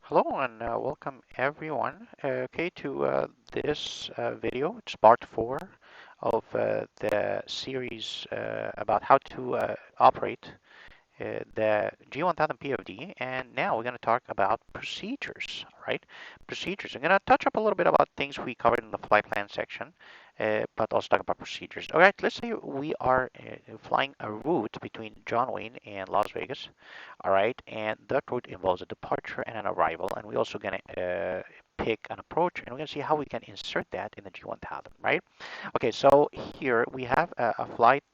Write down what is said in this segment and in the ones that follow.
Hello and welcome everyone. To this video. It's part 4 of the series about how to operate the G1000 PFD, and now we're going to talk about procedures, right? Procedures. I'm going to touch up a little bit about things we covered in the flight plan section, but also talk about procedures. All right, let's say we are flying a route between John Wayne and Las Vegas, all right, and that route involves a departure and an arrival, and we're also going to pick an approach, and we're going to see how we can insert that in the G1000, right? Okay, so here we have a flight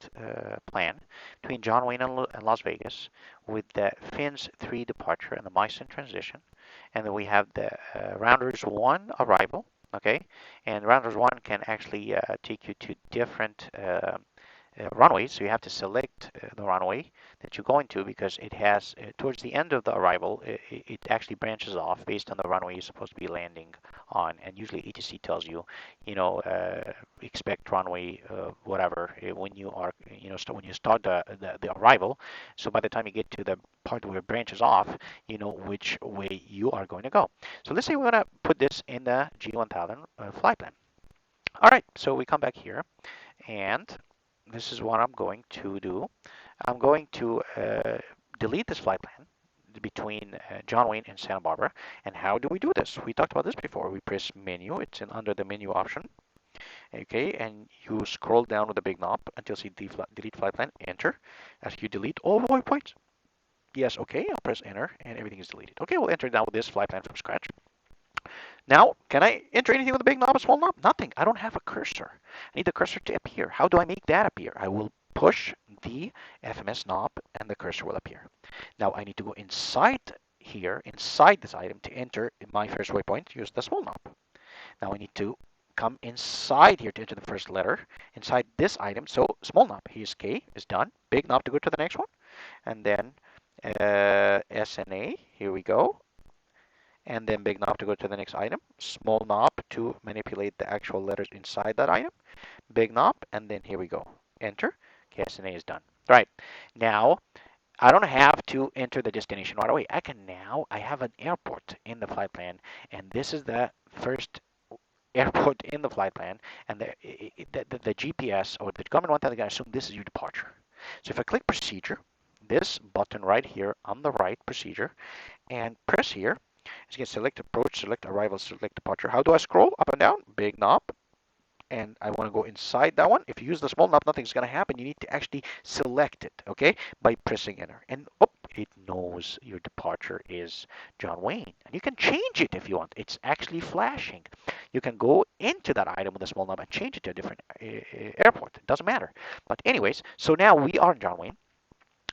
plan between John Wayne and Las Vegas with the FINS 3 departure and the Meissen transition. And then we have the Rounders 1 arrival, okay? And Rounders 1 can actually take you to different runways. So you have to select the runway that you're going to because it has, towards the end of the arrival, it actually branches off based on the runway you're supposed to be landing on. And usually ATC tells you, you know, expect runway whatever when you are, so when you start the arrival. So by the time you get to the part where it branches off, you know which way you are going to go. So let's say we're going to put this in the G1000 flight plan. All right, so we come back here and this is what I'm going to do. I'm going to delete this flight plan between John Wayne and Santa Barbara. And how do we do this? We talked about this before. We press menu. It's under the menu option. Okay, and you scroll down with the big knob until you see delete flight plan. Enter. As you delete all the waypoints. Yes, okay. I'll press enter, and everything is deleted. Okay, we'll enter now with this flight plan from scratch. Now, can I enter anything with a big knob or small knob? Nothing. I don't have a cursor. I need the cursor to appear. How do I make that appear? I will push the FMS knob and the cursor will appear. Now I need to go inside here, inside this item to enter my first waypoint, use the small knob. Now I need to come inside here to enter the first letter inside this item. So small knob, here's K, is done. Big knob to go to the next one. And then SNA, here we go, and then big knob to go to the next item, small knob to manipulate the actual letters inside that item, big knob, and then here we go, enter. KSNA is done. Right, now I don't have to enter the destination right away. I have an airport in the flight plan, and this is the first airport in the flight plan, and the GPS or the government 1000 going to assume this is your departure. So if I click procedure, this button right here on the right, procedure, and press here, as you can select approach, select arrival, select departure. How do I scroll up and down? Big knob. And I want to go inside that one. If you use the small knob, nothing's going to happen. You need to actually select it, okay, by pressing enter. And it knows your departure is John Wayne. And you can change it if you want. It's actually flashing. You can go into that item with a small knob and change it to a different airport. It doesn't matter. But anyways, so now we are in John Wayne.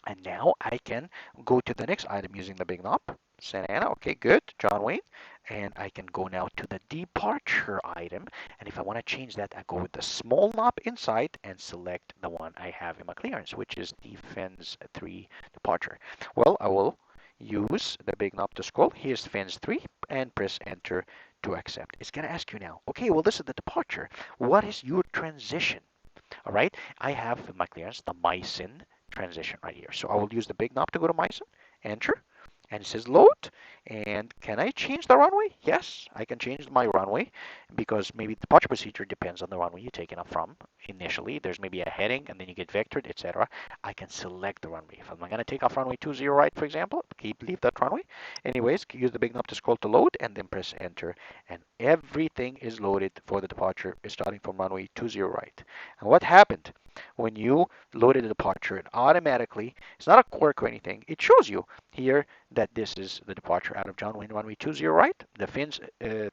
And now I can go to the next item using the big knob. Santa Ana, okay, good, John Wayne. And I can go now to the departure item. And if I want to change that, I go with the small knob inside and select the one I have in my clearance, which is the FINS 3 departure. Well, I will use the big knob to scroll. Here's FINS 3 and press enter to accept. It's going to ask you now, okay, well, this is the departure. What is your transition? All right, I have in my clearance the Meissen transition right here. So I will use the big knob to go to Meissen, enter, and it says load. And can I change the runway? Yes, I can change my runway because maybe the departure procedure depends on the runway you're taking off from initially. There's maybe a heading and then you get vectored, etc. I can select the runway. If I'm going to take off runway 20 right, for example, leave that runway. Anyways, use the big knob to scroll to load and then press enter. And everything is loaded for the departure starting from runway 20 right. And what happened? When you loaded the departure, it automatically, it's not a quirk or anything, it shows you here that this is the departure out of John Wayne runway 20 right. The FINS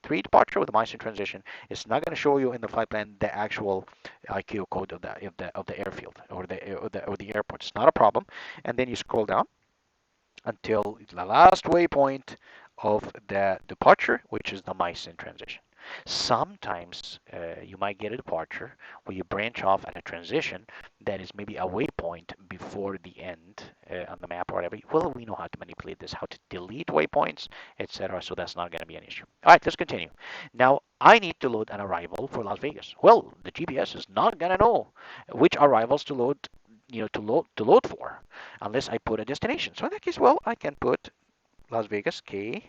3 departure with the Meissen transition. It's not going to show you in the flight plan the actual IQ code of the airfield or the airport. It's not a problem. And then you scroll down until the last waypoint of the departure, which is the Meissen transition. Sometimes you might get a departure where you branch off at a transition that is maybe a waypoint before the end on the map or whatever. Well, we know how to manipulate this, how to delete waypoints, etc. So that's not going to be an issue. All right, let's continue. Now, I need to load an arrival for Las Vegas. Well, the GPS is not going to know which arrivals to load, to load for, unless I put a destination. So in that case, well, I can put Las Vegas K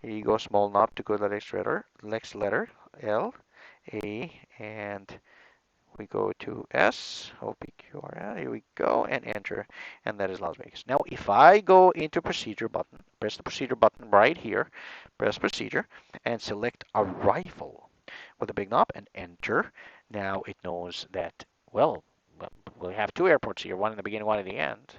Here you go, small knob to go to the next letter, L, A, and we go to S, OPQRL, here we go, and enter, and that is Las Vegas. Now, if I go into procedure button, press the procedure button right here, press procedure, and select arrival with a big knob and enter, now it knows that, well, we have two airports here, one in the beginning, one in the end.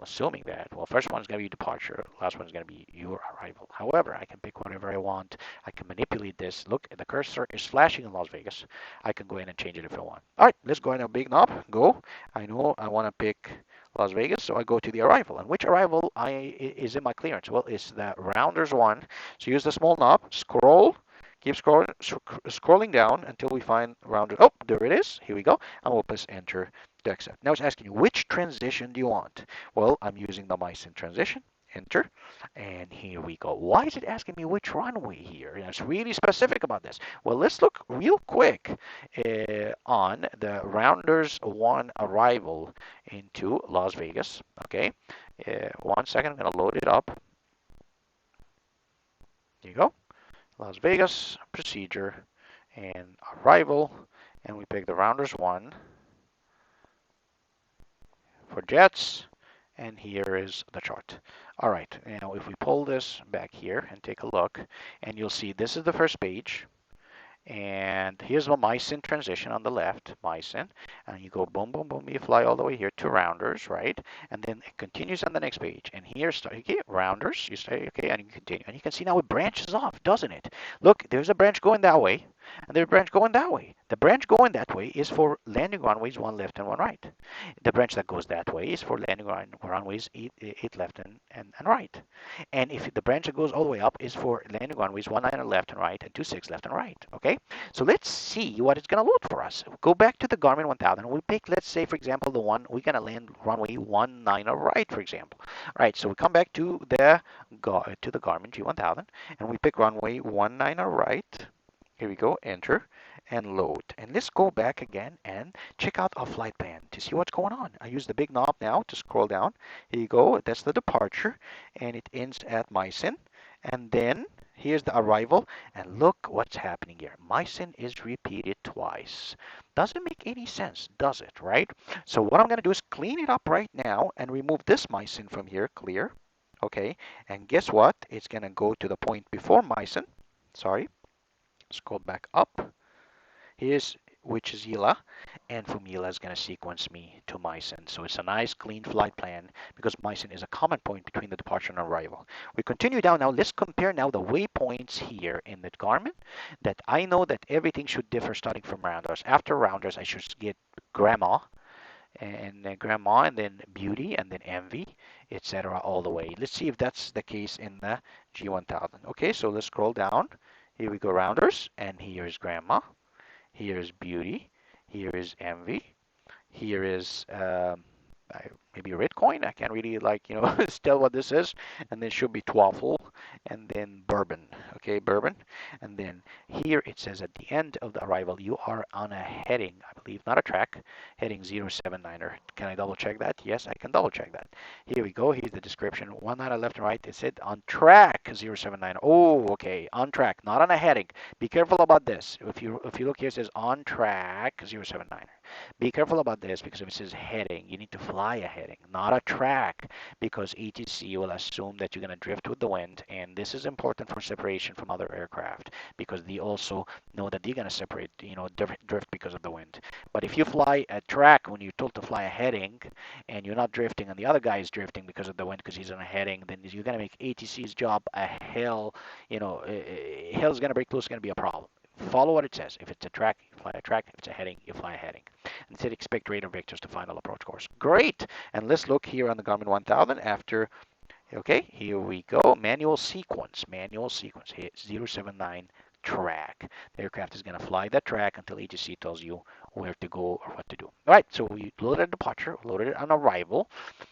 Assuming that, well, first one's going to be departure, last one's going to be your arrival. However, I can pick whatever I want. I can manipulate this. Look, the cursor is flashing in Las Vegas. I can go in and change it if I want. All right, let's go in a big knob. Go. I know I want to pick Las Vegas, so I go to the arrival. And which arrival is in my clearance? Well, it's the rounders one. So use the small knob, scroll, keep scrolling down until we find rounders. Oh, there it is. Here we go. And we'll press enter to accept. Now it's asking you, which transition do you want? Well, I'm using the MySyn transition. Enter. And here we go. Why is it asking me which runway here? And it's really specific about this. Well, let's look real quick on the Rounders 1 arrival into Las Vegas. Okay. 1 second. I'm going to load it up. There you go. Las Vegas, procedure, and arrival. And we pick the Rounders 1 for jets, and here is the chart. All right, now if we pull this back here and take a look, and you'll see this is the first page, and here's the MySyn transition on the left, MySyn, and you go boom, boom, boom, you fly all the way here to rounders, right? And then it continues on the next page, and here start, okay, rounders, you say, okay, and you continue, and you can see now it branches off, doesn't it? Look, there's a branch going that way, and there's a branch going that way. The branch going that way is for landing runways, one left and one right. The branch that goes that way is for landing runways, eight left and right. And if the branch that goes all the way up is for landing runways, 19 left and right, and 26 left and right. Okay, so let's see what it's going to load for us. Go back to the Garmin 1000. We pick, let's say, for example, the one we're going to land runway 19 right, for example. All right, so we come back to the Garmin G1000, and we pick runway 19 right. Here we go, enter and load. And let's go back again and check out our flight plan to see what's going on. I use the big knob now to scroll down. Here you go, that's the departure, and it ends at MySyn. And then here's the arrival, and look what's happening here. MySyn is repeated twice. Doesn't make any sense, does it, right? So what I'm going to do is clean it up right now and remove this MySyn from here, clear. Okay, and guess what? It's going to go to the point before MySyn. Sorry. Scroll back up. Here's which is Yila, and from Yila is going to sequence me to MySyn. So it's a nice clean flight plan because MySyn is a common point between the departure and arrival. We continue down now. Let's compare now the waypoints here in the Garmin that I know that everything should differ starting from rounders. After rounders, I should get grandma and then grandma and then beauty and then envy, etc. all the way. Let's see if that's the case in the G1000. Okay, so let's scroll down. Here we go, rounders, and here's grandma. Here's beauty. Here is envy. Here is maybe red coin. I can't really tell what this is. And then should be twaffle, and then bourbon. Okay, bourbon. And then here it says at the end of the arrival, you are on a heading, I believe, not a track, heading 079er. Can I double check that? Yes, I can double check that. Here we go. Here's the description. 19 left and right. It said on track 079. Oh, okay, on track, not on a heading. Be careful about this. If you look here, it says on track 079er. Be careful about this because if it says heading, you need to fly a heading, not a track, because ATC will assume that you're going to drift with the wind, and this is important for separation from other aircraft because they also know that they're going to separate, drift because of the wind. But if you fly a track when you're told to fly a heading and you're not drifting and the other guy is drifting because of the wind because he's on a heading, then you're going to make ATC's job a hell, hell's going to break loose, going to be a problem. Follow what it says. If it's a track, you fly a track. If it's a heading, you fly a heading. And it said expect radar vectors to final approach course. Great. And let's look here on the Garmin 1000 after. Okay, here we go. Manual sequence. Hit 079 track. The aircraft is going to fly that track until ATC tells you where to go or what to do. All right, so we loaded departure, loaded it on arrival,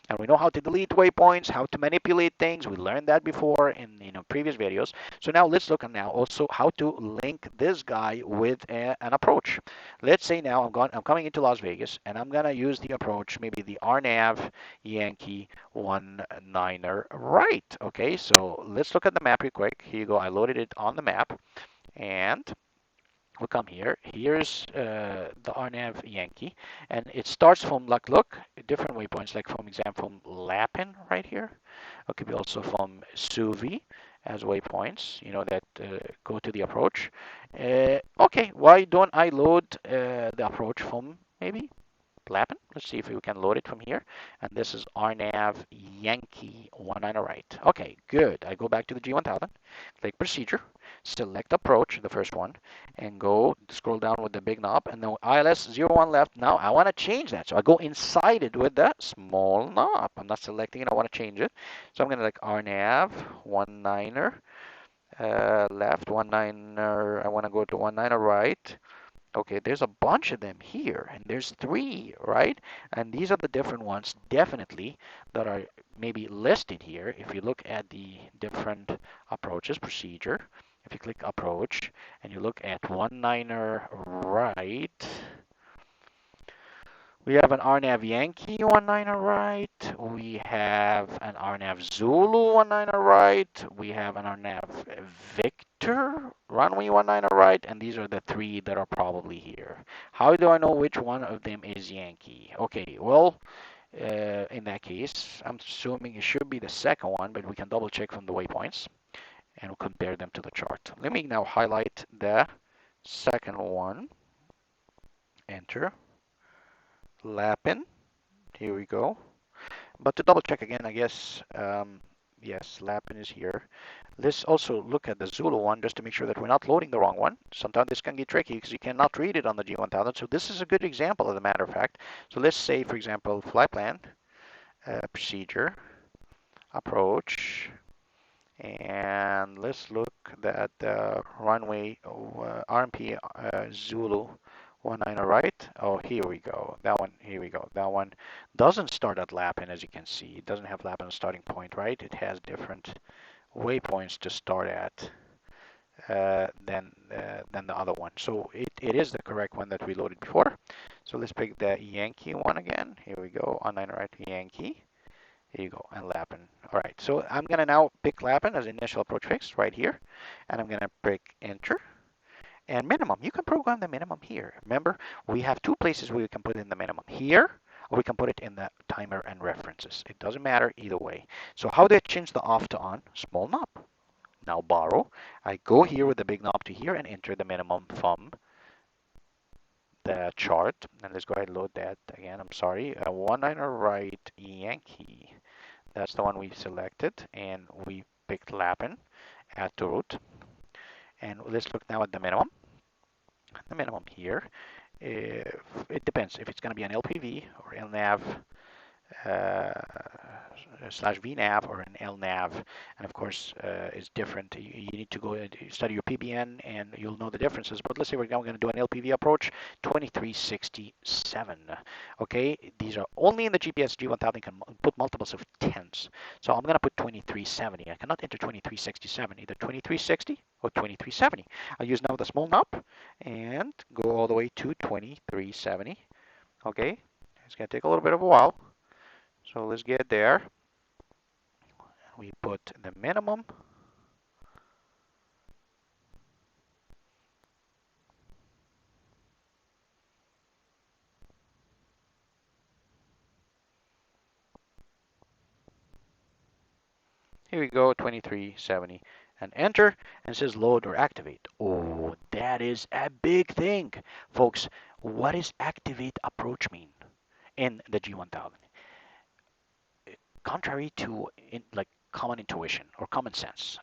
and we know how to delete waypoints, how to manipulate things. We learned that before in previous videos. So now let's look at now also how to link this guy with an approach. Let's say now I'm coming into Las Vegas and I'm gonna use the approach, maybe the RNAV Yankee 19er right. Okay, so let's look at the map real quick. Here you go. I loaded it on the map and we'll come here. Here's the RNAV Yankee, and it starts from like look different waypoints, like from example from Lapin right here. It could be also from Suvi as waypoints, that go to the approach. Okay, why don't I load the approach from maybe Lapin? Let's see if we can load it from here. And this is RNAV Yankee 19 right. Okay, good. I go back to the G1000, click Procedure, select Approach, the first one, and go scroll down with the big knob, and then ILS 01 left. Now I want to change that, so I go inside it with the small knob. I'm not selecting it. I want to change it, so I'm going to like RNAV 19er left, 19er. I want to go to 19er right. Okay, there's a bunch of them here, and there's three, right? And these are the different ones, definitely, that are maybe listed here. If you look at the different approaches, procedure, if you click approach, and you look at 19er right, we have an RNAV Yankee 19er right. We have an RNAV Zulu 19er right. We have an RNAV Victor runway 19er right. And these are the three that are probably here. How do I know which one of them is Yankee? Okay, well, in that case, I'm assuming it should be the second one, but we can double check from the waypoints and we'll compare them to the chart. Let me now highlight the second one. Enter. Lapin. Here we go. But to double check again, I guess, yes, Lapin is here. Let's also look at the Zulu one just to make sure that we're not loading the wrong one. Sometimes this can get tricky because you cannot read it on the G1000. So this is a good example, as a matter of fact. So let's say, for example, flight plan, procedure, approach, and let's look at the runway RMP Zulu 19 right. Oh, here we go. That one, here we go. That one doesn't start at Lapin, as you can see. It doesn't have Lapin starting point, right? It has different waypoints to start at than the other one. So it is the correct one that we loaded before. So let's pick the Yankee one again. Here we go. On 9 right, Yankee. Here you go, and Lapin. All right, so I'm going to now pick Lapin as initial approach fix right here, and I'm going to pick enter. And minimum, you can program the minimum here. Remember, we have two places where we can put in the minimum. Here, or we can put it in the timer and references. It doesn't matter either way. So how do I change the off to on? Small knob. Now borrow. I go here with the big knob to here and enter the minimum from the chart. And let's go ahead and load that again. I'm sorry. 19 right Yankee. That's the one we selected, and we picked Lapin at the root. And let's look now at the minimum. The minimum here, it depends if it's going to be an LPV or LNAV slash VNAV or an LNAV, and of course it's different. You need to go and study your PBN and you'll know the differences. But let's say we're now going to do an LPV approach 2367. Okay, these are only in the GPS G1000. You can put multiples of tens. So I'm going to put 2370. I cannot enter 2367, either 2360 or 2370. I'll use now the small knob and go all the way to 2370. Okay, it's going to take a little bit of a while. So let's get there. We put the minimum. Here we go, 2370, and enter, and it says load or activate. Oh, that is a big thing. Folks, what does activate approach mean in the G1000? Contrary to like common intuition or common sense,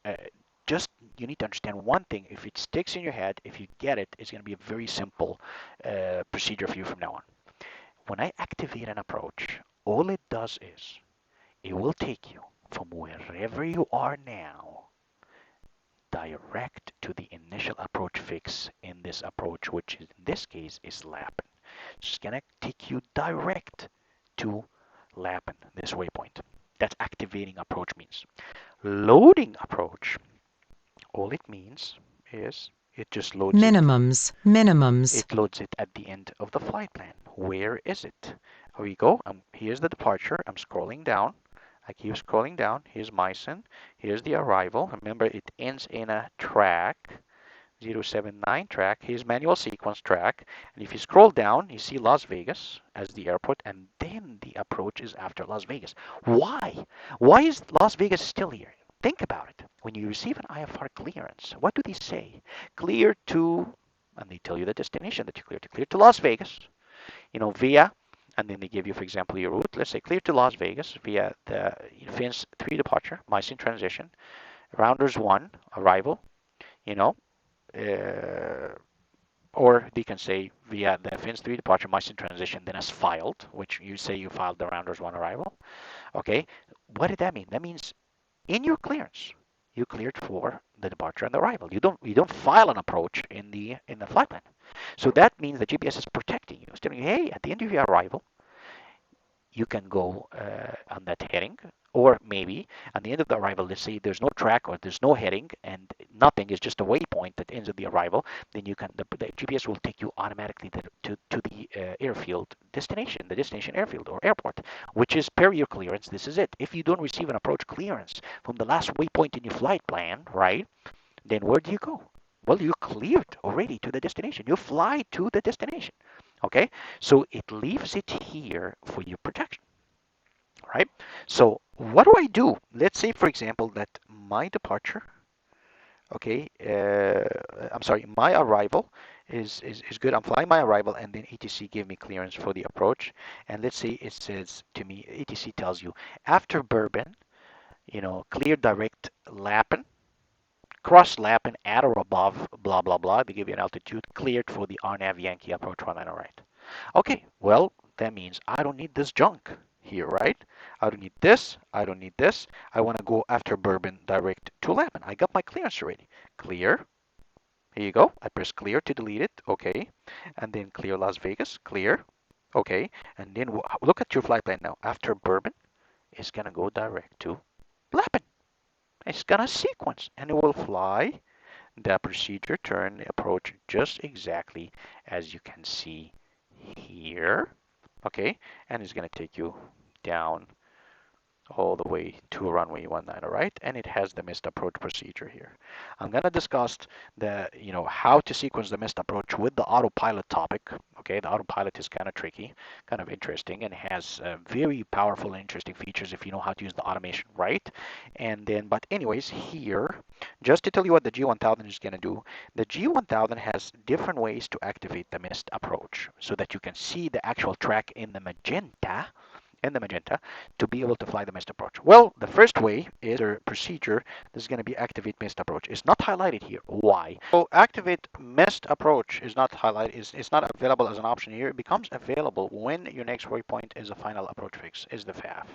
just you need to understand one thing. If it sticks in your head, if you get it, it's going to be a very simple procedure for you from now on. When I activate an approach, all it does is it will take you from wherever you are now direct to the initial approach fix in this approach, which in this case is Lapin. It's gonna take you direct to Lapan, this waypoint. That's activating approach means. Loading approach, all it means is it just loads it. Minimums. It loads it at the end of the flight plan. Where is it? Here we go. Here's the departure. I'm scrolling down. I keep scrolling down. Here's Meissen. Here's the arrival. Remember, it ends in a track. 079 track. Here's manual sequence track. And if you scroll down, you see Las Vegas as the airport, and then the approach is after Las Vegas. Why? Why is Las Vegas still here? Think about it. When you receive an IFR clearance, what do they say? Clear to, and they tell you the destination that you clear to. Clear to Las Vegas, via, and then they give you, for example, your route. Let's say clear to Las Vegas via the FINS 3 departure, Meissen transition, Rounders 1 arrival, you know, uh, or they can say via the FINS 3 departure Meissen transition, then as filed, which you say you filed the Rounders 1 arrival. Okay, what did that mean? That means in your clearance, you cleared for the departure and the arrival. You don't file an approach in the flight plan. So that means the GPS is protecting you. It's telling you, hey, at the end of your arrival, you can go on that heading, or maybe at the end of the arrival, let's say there's no track or there's no heading and nothing is just a waypoint that ends at the arrival, then you can the GPS will take you automatically to the airfield destination, the destination airfield or airport, which is per your clearance. This is it. If you don't receive an approach clearance from the last waypoint in your flight plan, right, then where do you go? Well, you cleared already to the destination. You fly to the destination. Okay, so it leaves it here for your protection, right? So what do I do? Let's say, for example, that my departure, okay, I'm sorry, my arrival is good. I'm flying my arrival, and then ATC gave me clearance for the approach. And let's say it says to me, ATC tells you, after Bourbon, clear direct Lapan, cross Lapan at or above, blah, blah, blah. They give you an altitude, cleared for the RNAV Yankee approach 190 right. Okay, well, that means I don't need this junk here, right? I don't need this. I don't need this. I want to go after Bourbon direct to Lapan. I got my clearance already. Clear. Here you go. I press clear to delete it. Okay. And then clear Las Vegas. Clear. Okay. And then look at your flight plan now. After Bourbon, it's going to go direct to Lapan. It's going to sequence and it will fly the procedure turn approach just exactly as you can see here. Okay, and it's going to take you down all the way to runway 19, all right? And it has the missed approach procedure here. I'm going to discuss how to sequence the missed approach with the autopilot topic. Okay, the autopilot is kind of tricky, kind of interesting, and has very powerful and interesting features if you know how to use the automation right. And then, but anyways, here, just to tell you what the G1000 is going to do, the G1000 has different ways to activate the missed approach so that you can see the actual track in the magenta to be able to fly the missed approach. Well, the first way is a procedure that's going to be activate missed approach. It's not highlighted here. Why? So activate missed approach is not highlighted. It's not available as an option here. It becomes available when your next waypoint is a final approach fix, is the FAF.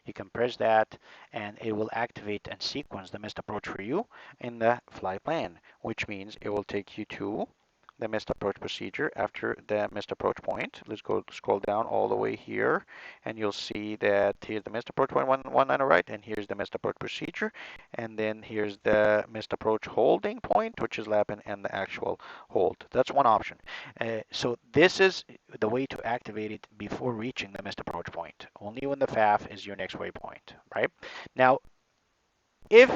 You can press that and it will activate and sequence the missed approach for you in the flight plan, which means it will take you to the missed approach procedure after the missed approach point. Let's go scroll down all the way here, and you'll see that here's the missed approach point 119 right, and here's the missed approach procedure, and then here's the missed approach holding point, which is Lapan, and the actual hold. That's one option. So this is the way to activate it before reaching the missed approach point. Only when the FAF is your next waypoint, right? Now, if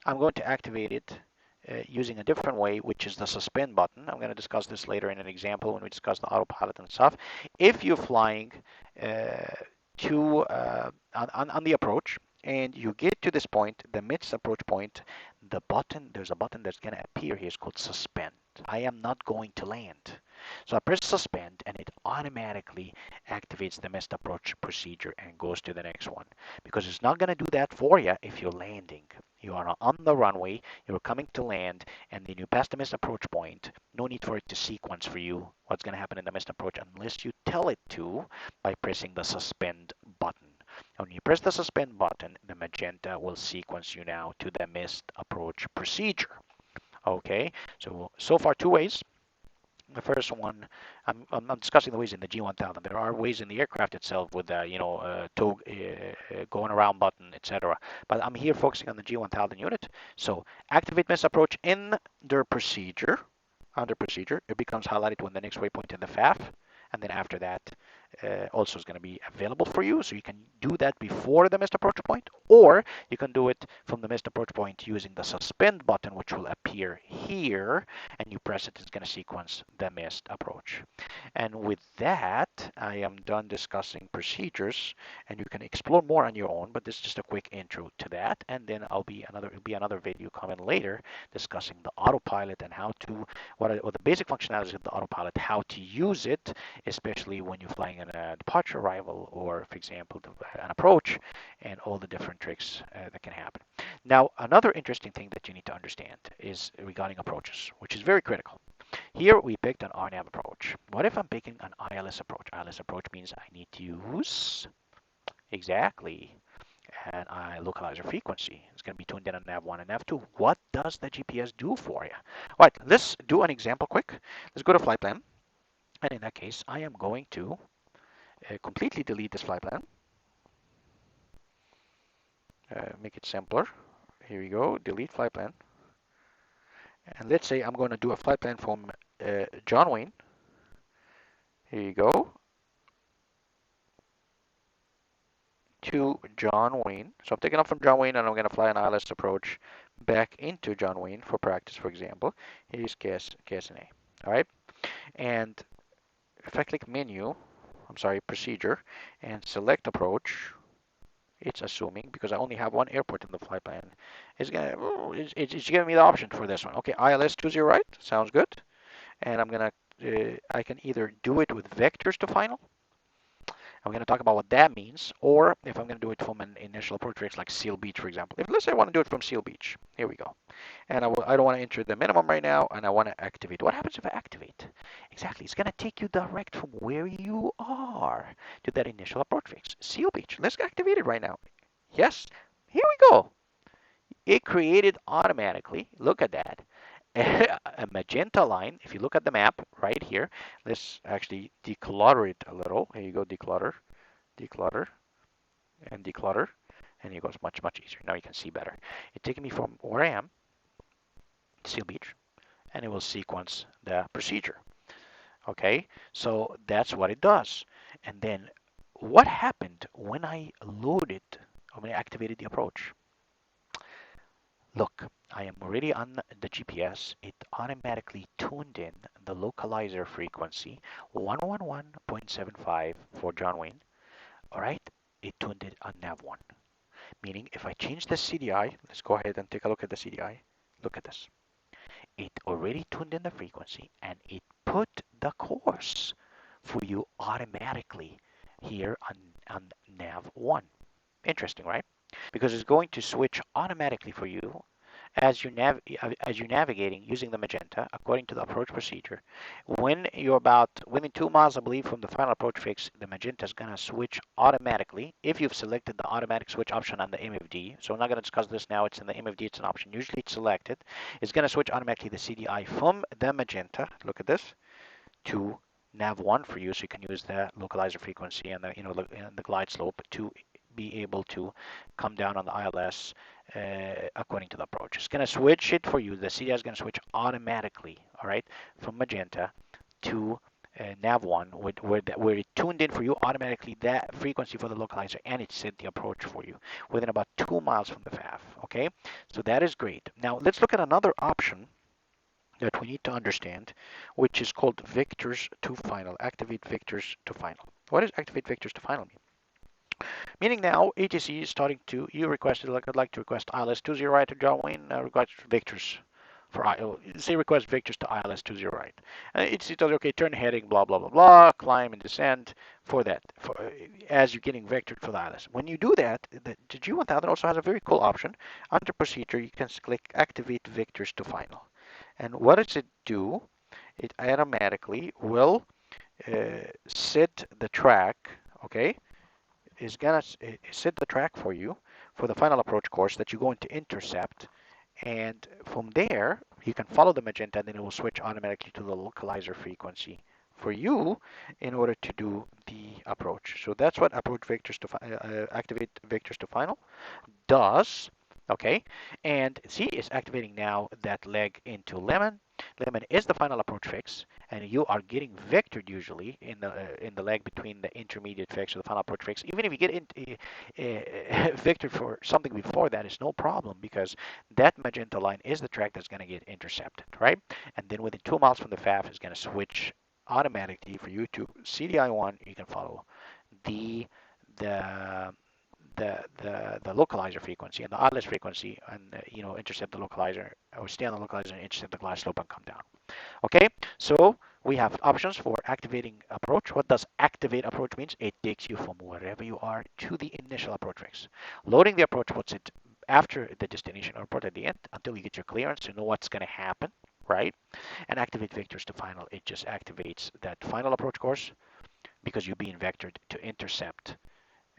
I'm going to activate it using a different way, which is the suspend button. I'm going to discuss this later in an example when we discuss the autopilot and stuff. If you're flying on the approach and you get to this point, the mid approach point, there's a button that's going to appear here. It's called suspend. I am not going to land. So I press suspend and it automatically activates the missed approach procedure and goes to the next one, because it's not going to do that for you if you're landing. You are on the runway, you're coming to land, and then you pass the missed approach point. No need for it to sequence for you what's going to happen in the missed approach unless you tell it to by pressing the suspend button. When you press the suspend button, the magenta will sequence you now to the missed approach procedure. Okay, so far two ways. The first one, I'm discussing the ways in the G1000. There are ways in the aircraft itself with the, tow, going around button, etc. But I'm here focusing on the G1000 unit. So activate miss approach in their procedure. Under procedure, it becomes highlighted when the next waypoint in the FAF, and then after that, also is going to be available for you. So you can do that before the missed approach point, or you can do it from the missed approach point using the suspend button, which will appear here, and you press it, it's going to sequence the missed approach. And with that, I am done discussing procedures, and you can explore more on your own, but this is just a quick intro to that. And then it'll be another video coming later discussing the autopilot and how to, what the basic functionalities of the autopilot, how to use it, especially when you're flying in a departure arrival or, for example, an approach, and all the different tricks that can happen. Now, another interesting thing that you need to understand is regarding approaches, which is very critical. Here we picked an RNAV approach. What if I'm picking an ILS approach? ILS approach means I need to use exactly an localizer frequency. It's going to be tuned in on nav1 and nav2. What does the GPS do for you? All right, let's do an example quick. Let's go to flight plan. And in that case, I am going to completely delete this flight plan. Make it simpler. Here we go, delete flight plan. And let's say I'm going to do a flight plan from John Wayne. Here you go. To John Wayne. So I'm taking off from John Wayne and I'm going to fly an ILS approach back into John Wayne for practice, for example. Here's KSNA. All right. And if I click menu, procedure, and select approach, it's assuming, because I only have one airport in the flight plan, it's giving me the option for this one. Okay, ILS 20 right, sounds good. And I can either do it with vectors to final. I'm going to talk about what that means, or if I'm going to do it from an initial approach fix like Seal Beach, for example. If let's say I want to do it from Seal Beach, here we go. And I don't want to enter the minimum right now, and I want to activate. What happens if I activate? Exactly, it's going to take you direct from where you are to that initial approach fix. Seal Beach, let's activate it right now. Yes, here we go. It created automatically, look at that, a magenta line. If you look at the map right here, let's actually declutter it a little. Here you go, declutter, declutter, and declutter. And it goes much, much easier. Now you can see better. It's taking me from where I am, Seal Beach, and it will sequence the procedure. Okay, so that's what it does. And then what happened when I loaded, or when I activated the approach? Look, I am already on the GPS. It automatically tuned in the localizer frequency 111.75 for John Wayne. All right, it tuned it on nav1. Meaning if I change the CDI, let's go ahead and take a look at the CDI. Look at this. It already tuned in the frequency and it put the course for you automatically here on nav1. Interesting, right? Because it's going to switch automatically for you as you're navigating using the magenta according to the approach procedure. When you're about within 2 miles, I believe, from the final approach fix, the magenta is going to switch automatically if you've selected the automatic switch option on the MFD. So I'm not going to discuss this now. It's in the MFD. It's an option. Usually it's selected. It's going to switch automatically the CDI from the magenta. Look at this, to nav1 for you, so you can use the localizer frequency and the glide slope to be able to come down on the ILS according to the approach. It's going to switch it for you. The CDI is going to switch automatically, all right, from magenta to nav1, where it tuned in for you automatically that frequency for the localizer, and it set the approach for you within about 2 miles from the FAF. Okay, so that is great. Now let's look at another option that we need to understand, which is called vectors to final. Activate vectors to final. What does activate vectors to final mean? Meaning now ATC is starting to, you requested, like I'd like to request ILS 20 right to John Wayne, request vectors for say request vectors to ILS 20 right. It tells you, okay, turn heading, blah, blah, blah, blah, climb and descend for that, as you're getting vectored for the ILS. When you do that, the G1000 also has a very cool option. Under procedure, you can click activate vectors to final. And what does it do? It automatically will set the track, okay? Is gonna set the track for you for the final approach course that you're going to intercept, and from there You can follow the magenta, and then it will switch automatically to the localizer frequency for you in order to do the approach. So that's what approach vectors to activate vectors to final does. Okay, and C is activating now that leg into lemon. Lemon is the final approach fix, and you are getting vectored usually in the leg between the intermediate fix or the final approach fix. Even if you get vectored for something before that, is no problem because that magenta line is the track that's going to get intercepted, right? And then within 2 miles from the FAF is going to switch automatically for you to CDI1. You can follow the the the localizer frequency and the atlas frequency, and intercept the localizer or stay on the localizer and intercept the glide slope and come down. Okay, so we have options for activating approach. What does activate approach means? It takes you from wherever you are to the initial approach fix. Loading the approach puts it after the destination airport at the end until you get your clearance. You know what's going to happen, right? And activate vectors to final. It just activates that final approach course because you're being vectored to intercept,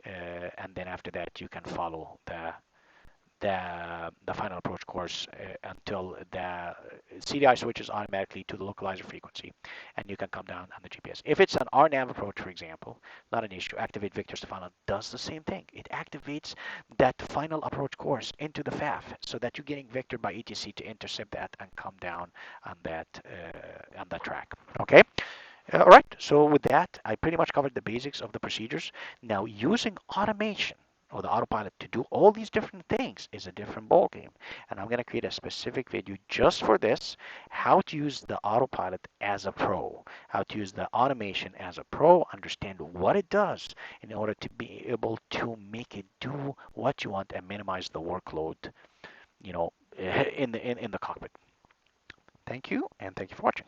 and then after that you can follow the final approach course until the CDI switches automatically to the localizer frequency, and you can come down on the GPS. If it's an RNAV approach, for example, not an issue. Activate vectors to final does the same thing. It activates that final approach course into the FAF so that you're getting vectored by ETC to intercept that and come down on that track. Okay. All right, so with that, I pretty much covered the basics of the procedures. Now, using automation or the autopilot to do all these different things is a different ballgame. And I'm going to create a specific video just for this, how to use the autopilot as a pro, how to use the automation as a pro, understand what it does in order to be able to make it do what you want and minimize the workload, in the cockpit. Thank you, and thank you for watching.